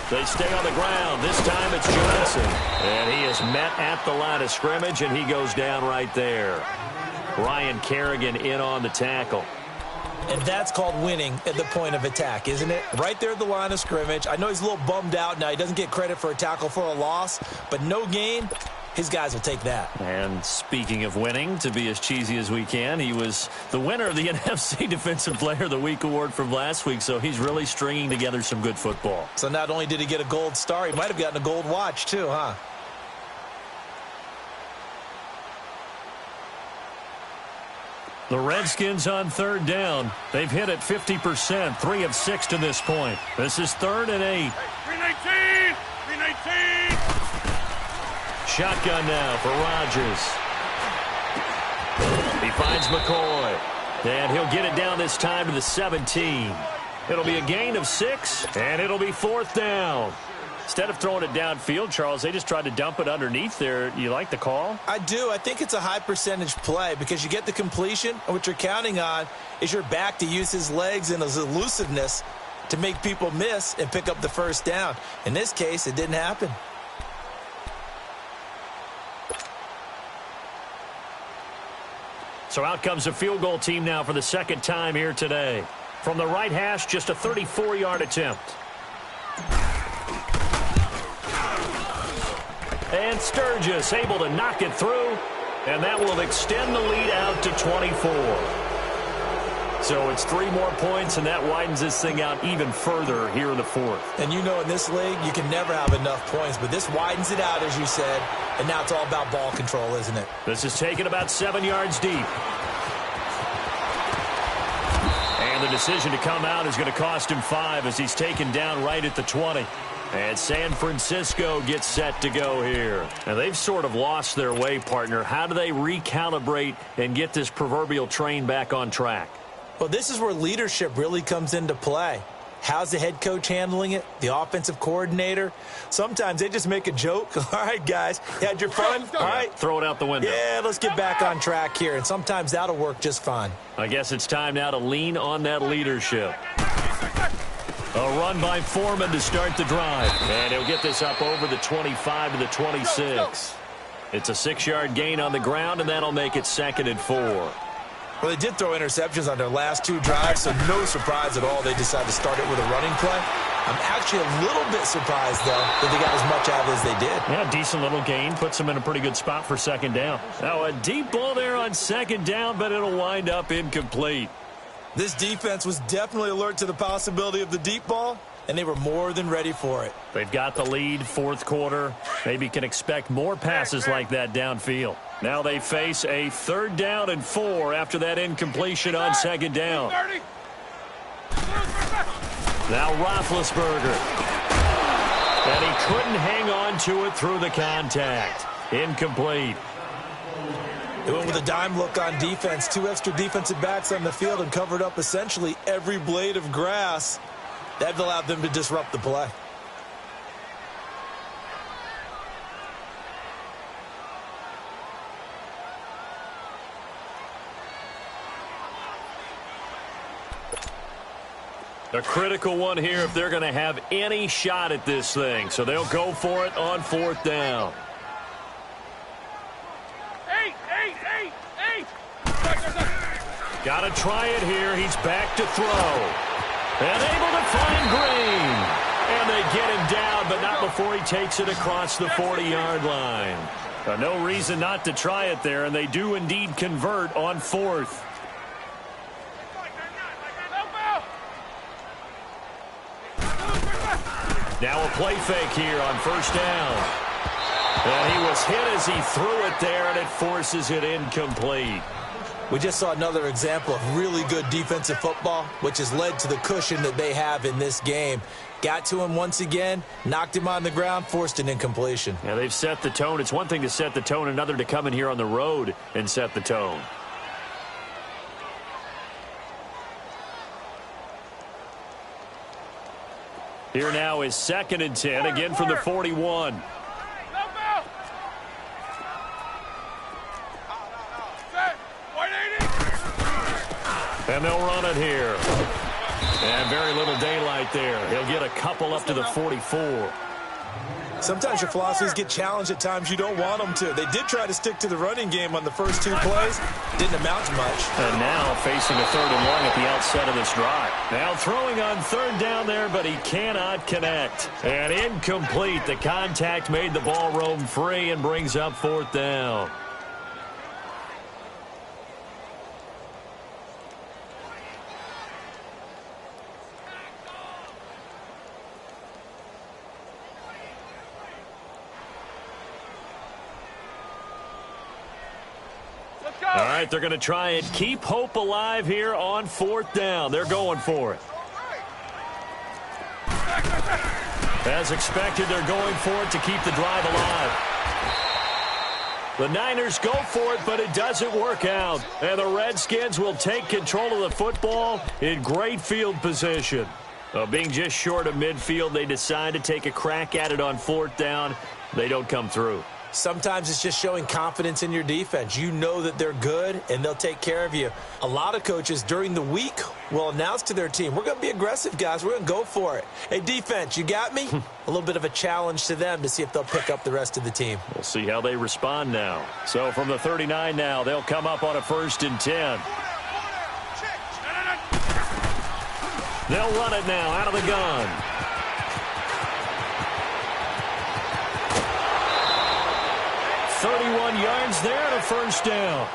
They stay on the ground. This time it's Johnson. And he is met at the line of scrimmage, and he goes down right there. Ryan Kerrigan in on the tackle. And that's called winning at the point of attack, isn't it? Right there at the line of scrimmage. I know he's a little bummed out now. He doesn't get credit for a tackle for a loss, but no gain. His guys will take that. And speaking of winning, to be as cheesy as we can, he was the winner of the NFC Defensive Player of the Week award from last week, so he's really stringing together some good football. So not only did he get a gold star, he might have gotten a gold watch too, huh? The Redskins on 3rd down. They've hit it 50%, 3 of 6 to this point. This is 3rd and 8. 319! 319! Shotgun now for Rodgers. He finds McCoy. And he'll get it down this time to the 17. It'll be a gain of 6, and it'll be 4th down. Instead of throwing it downfield, Charles, they just tried to dump it underneath there. You like the call? I do. I think it's a high percentage play because you get the completion, and what you're counting on is your back to use his legs and his elusiveness to make people miss and pick up the 1st down. In this case, it didn't happen. So out comes a field goal team now for the 2nd time here today. From the right hash, just a 34-yard attempt. And Sturgis able to knock it through, and that will extend the lead out to 24. So it's 3 more points, and that widens this thing out even further here in the 4th. And you know in this league, you can never have enough points, but this widens it out, as you said, and now it's all about ball control, isn't it? This is taken about 7 yards deep. And the decision to come out is going to cost him 5 as he's taken down right at the 20. And San Francisco gets set to go here. And they've sort of lost their way, partner. How do they recalibrate and get this proverbial train back on track? Well, this is where leadership really comes into play. How's the head coach handling it? The offensive coordinator? Sometimes they just make a joke. All right, guys, you had your fun? All right. Throw it out the window. Yeah, let's get back on track here. And sometimes that'll work just fine. I guess it's time now to lean on that leadership. A run by Foreman to start the drive. And he'll get this up over the 25 to the 26. It's a 6-yard gain on the ground, and that'll make it 2nd and 4. Well, they did throw interceptions on their last 2 drives, so no surprise at all they decided to start it with a running play. I'm actually a little bit surprised, though, that they got as much out of it as they did. Yeah, decent little gain. Puts them in a pretty good spot for 2nd down. Now, a deep ball there on 2nd down, but it'll wind up incomplete. This defense was definitely alert to the possibility of the deep ball, and they were more than ready for it. They've got the lead, 4th quarter. Maybe can expect more passes like that downfield. Now they face a 3rd down and 4 after that incompletion on 2nd down. Now Roethlisberger. And he couldn't hang on to it through the contact. Incomplete. They went with a dime look on defense. 2 extra defensive backs on the field and covered up essentially every blade of grass. That allowed them to disrupt the play. A critical one here if they're going to have any shot at this thing. So they'll go for it on 4th down. Got to try it here. He's back to throw. And able to find Green. And they get him down, but not before he takes it across the 40-yard line. No reason not to try it there, and they do indeed convert on 4th. Now a play fake here on 1st down. And he was hit as he threw it there, and it forces it incomplete. We just saw another example of really good defensive football, which has led to the cushion that they have in this game. Got to him once again, knocked him on the ground, forced an incompletion. Yeah, they've set the tone. It's one thing to set the tone, another to come in here on the road and set the tone. Here now is 2nd and 10, again from the 41. And they'll run it here. And very little daylight there. He'll get a couple up to the 44. Sometimes your philosophies get challenged at times you don't want them to. They did try to stick to the running game on the first 2 plays. Didn't amount to much. And now facing a 3rd and 1 at the outset of this drive. Now throwing on 3rd down there, but he cannot connect. And incomplete. The contact made the ball roam free and brings up 4th down. All right, they're going to try and keep hope alive here on 4th down. They're going for it. As expected, they're going for it to keep the drive alive. The Niners go for it, but it doesn't work out. And the Redskins will take control of the football in great field position. Being just short of midfield, they decide to take a crack at it on 4th down. They don't come through. Sometimes it's just showing confidence in your defense. You know that they're good, and they'll take care of you. A lot of coaches during the week will announce to their team, we're going to be aggressive, guys. We're going to go for it. Hey, defense, you got me? A little bit of a challenge to them to see if they'll pick up the rest of the team. We'll see how they respond now. So from the 39 now, they'll come up on a 1st and 10. They'll run it now out of the gun. .31 yards there and a 1st down.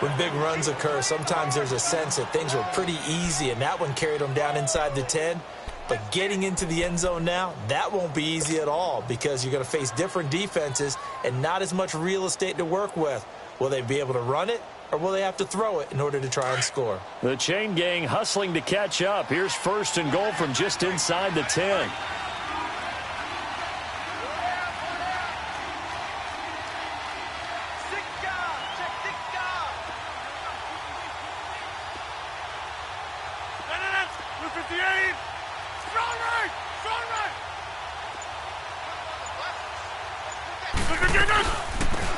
When big runs occur, sometimes there's a sense that things were pretty easy, and that one carried them down inside the 10. But getting into the end zone now, that won't be easy at all because you're going to face different defenses and not as much real estate to work with. Will they be able to run it, or will they have to throw it in order to try and score? The chain gang hustling to catch up. Here's 1st and goal from just inside the 10.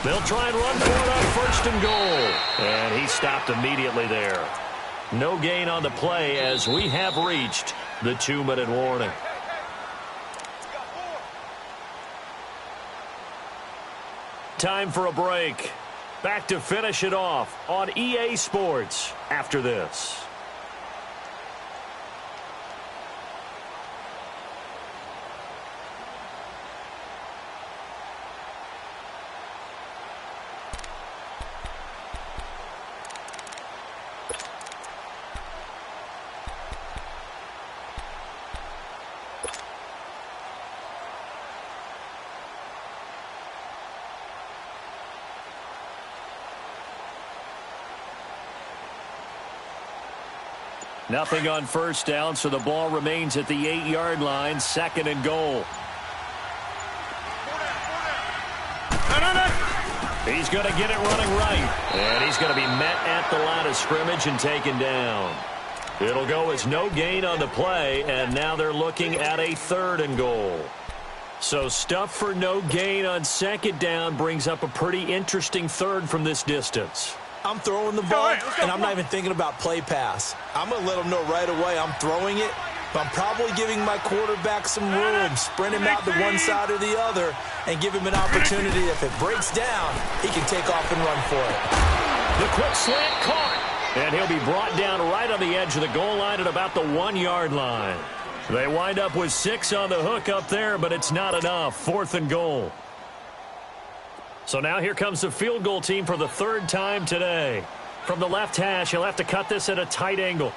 They'll try and run for it on first and goal. And he stopped immediately there. No gain on the play as we have reached the 2-minute warning. Time for a break. Back to finish it off on EA Sports after this. Nothing on first down, so the ball remains at the 8-yard line, second and goal. He's going to get it running right, and he's going to be met at the line of scrimmage and taken down. It'll go as no gain on the play, and now they're looking at a third and goal. So stuff for no gain on second down brings up a pretty interesting third from this distance. I'm throwing the ball, and I'm not even thinking about play pass. I'm going to let them know right away I'm throwing it, but I'm probably giving my quarterback some room, sprint him out to one side or the other, and give him an opportunity. If it breaks down, he can take off and run for it. The quick slant caught, and he'll be brought down right on the edge of the goal line at about the 1-yard line. They wind up with 6 on the hook up there, but it's not enough. Fourth and goal. So now here comes the field goal team for the third time today. From the left hash, he'll have to cut this at a tight angle.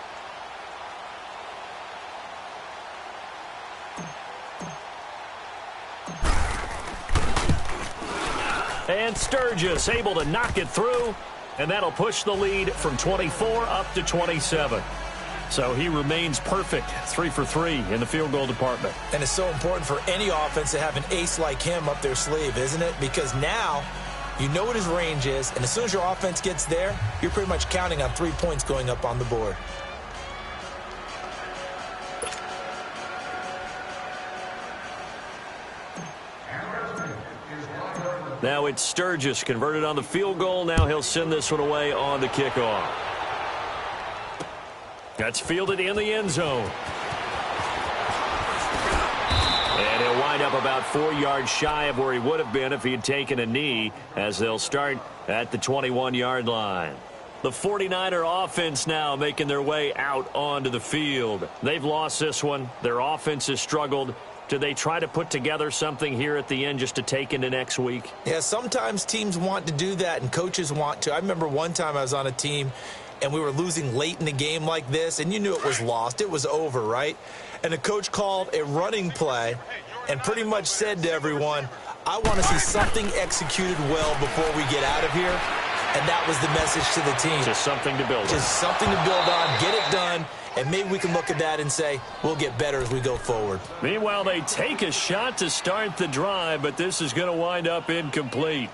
And Sturgis able to knock it through, and that'll push the lead from 24 up to 27. So he remains perfect, 3 for 3 in the field goal department. And it's so important for any offense to have an ace like him up their sleeve, isn't it? Because now you know what his range is, and as soon as your offense gets there, you're pretty much counting on 3 points going up on the board. Now it's Sturgis converted on the field goal. Now he'll send this one away on the kickoff. That's fielded in the end zone. And he'll wind up about 4 yards shy of where he would have been if he had taken a knee, as they'll start at the 21-yard line. The 49er offense now making their way out onto the field. They've lost this one. Their offense has struggled. Do they try to put together something here at the end just to take into next week? Yeah, sometimes teams want to do that and coaches want to. I remember one time I was on a team and we were losing late in the game like this, and you knew it was lost. It was over, right? And the coach called a running play and pretty much said to everyone, I want to see something executed well before we get out of here. And that was the message to the team. Just something to build on. Just something to build on, get it done, and maybe we can look at that and say, we'll get better as we go forward. Meanwhile, they take a shot to start the drive, but this is going to wind up incomplete.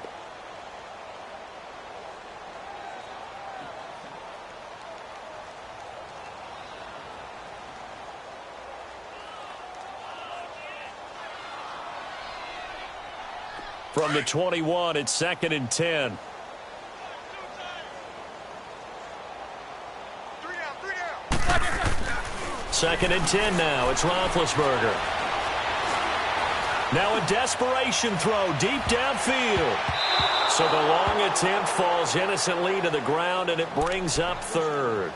From the 21, it's 2nd and 10. Second and 10 now. It's Roethlisberger. Now a desperation throw deep downfield. So the long attempt falls innocently to the ground, and it brings up third.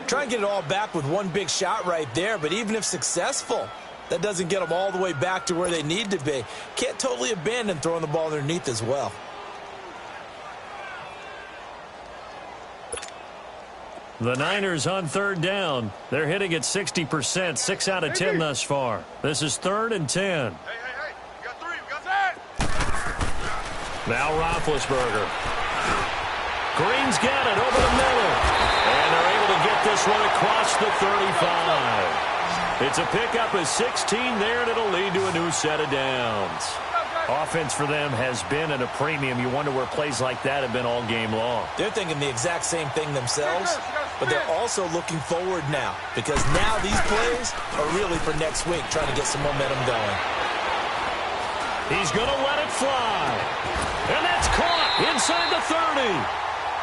Try and get it all back with one big shot right there, but even if successful, that doesn't get them all the way back to where they need to be. Can't totally abandon throwing the ball underneath as well. The Niners on third down. They're hitting at 60%, 6 out of 10 thus far. This is 3rd and 10. Hey, we got 3, we got that. Now Roethlisberger. Green's got it over the middle. And they're able to get this one across the 35. It's a pickup of 16 there, and it'll lead to a new set of downs. Offense for them has been at a premium. You wonder where plays like that have been all game long. They're thinking the exact same thing themselves, but they're also looking forward now, because now these plays are really for next week, trying to get some momentum going. He's going to let it fly. And that's caught inside the 30.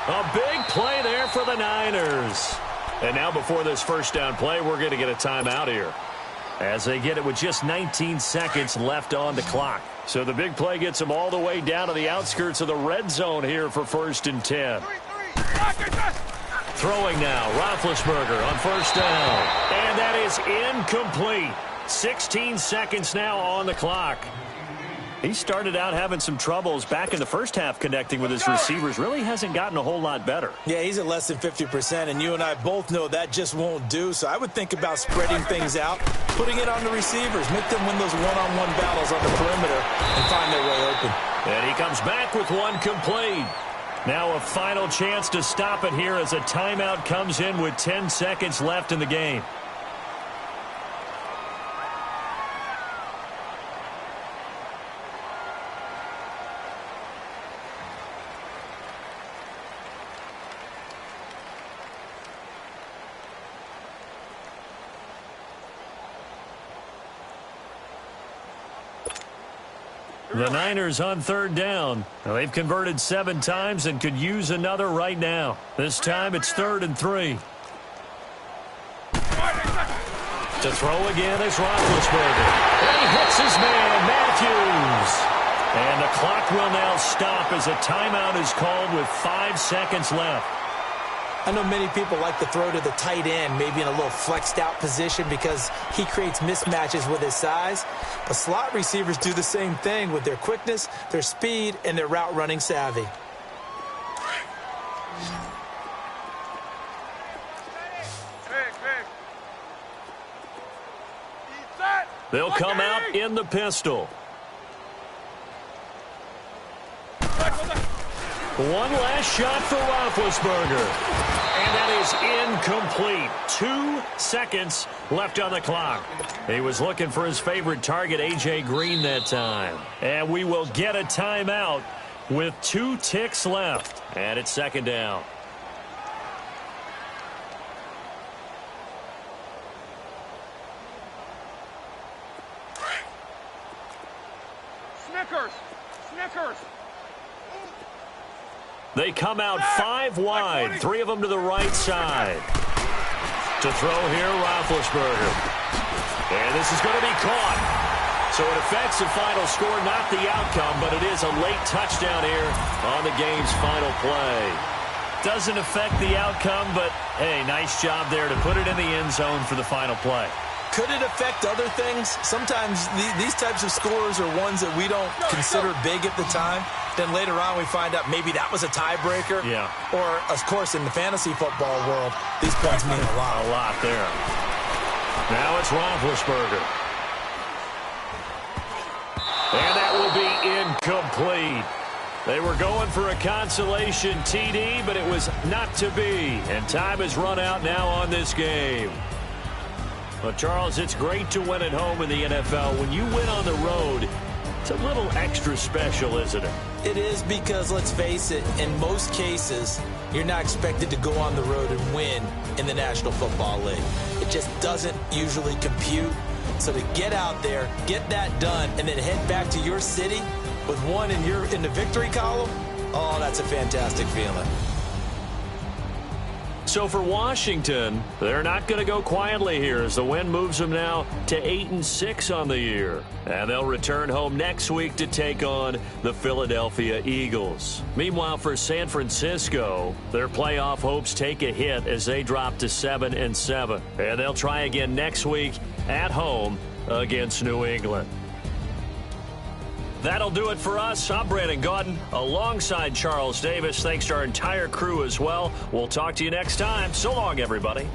A big play there for the Niners. And now before this first down play, we're going to get a timeout here, as they get it with just 19 seconds left on the clock. So the big play gets them all the way down to the outskirts of the red zone here for 1st and 10. Throwing now, Roethlisberger on first down. And that is incomplete. 16 seconds now on the clock. He started out having some troubles back in the first half connecting with his receivers. Really hasn't gotten a whole lot better. Yeah, he's at less than 50%, and you and I both know that just won't do. So I would think about spreading things out, putting it on the receivers, make them win those one-on-one battles on the perimeter and find their way open. And he comes back with one complete. Now a final chance to stop it here as a timeout comes in with 10 seconds left in the game. The Niners on third down. Now, they've converted 7 times and could use another right now. This time it's 3rd and 3. To throw again is Roethlisberger. And he hits his man, Matthews. And the clock will now stop as a timeout is called with 5 seconds left. I know many people like to throw to the tight end, maybe in a little flexed out position because he creates mismatches with his size. But slot receivers do the same thing with their quickness, their speed, and their route running savvy. They'll come out in the pistol. One last shot for Roethlisberger. And that is incomplete. 2 seconds left on the clock. He was looking for his favorite target, A.J. Green, that time. And we will get a timeout with 2 ticks left. And it's 2nd down. Snickers. They come out 5 wide, 3 of them to the right side. To throw here, Roethlisberger. And this is going to be caught. So it affects the final score, not the outcome, but it is a late touchdown here on the game's final play. Doesn't affect the outcome, but, hey, nice job there to put it in the end zone for the final play. Could it affect other things? Sometimes these types of scores are ones that we don't consider big at the time. Then later on we find out maybe that was a tiebreaker. Yeah. Or, of course, in the fantasy football world, these points mean a lot. A lot there. Now it's Roethlisberger. And that will be incomplete. They were going for a consolation TD, but it was not to be. And time has run out now on this game. Well, Charles, it's great to win at home in the NFL. When you win on the road, it's a little extra special, isn't it? It is because, let's face it, in most cases, you're not expected to go on the road and win in the National Football League. It just doesn't usually compute. So to get out there, get that done, and then head back to your city with one in the victory column, oh, that's a fantastic feeling. So for Washington, they're not going to go quietly here as the win moves them now to 8-6 on the year. And they'll return home next week to take on the Philadelphia Eagles. Meanwhile, for San Francisco, their playoff hopes take a hit as they drop to 7-7. And they'll try again next week at home against New England. That'll do it for us. I'm Brandon Gaudin alongside Charles Davis. Thanks to our entire crew as well. We'll talk to you next time. So long, everybody.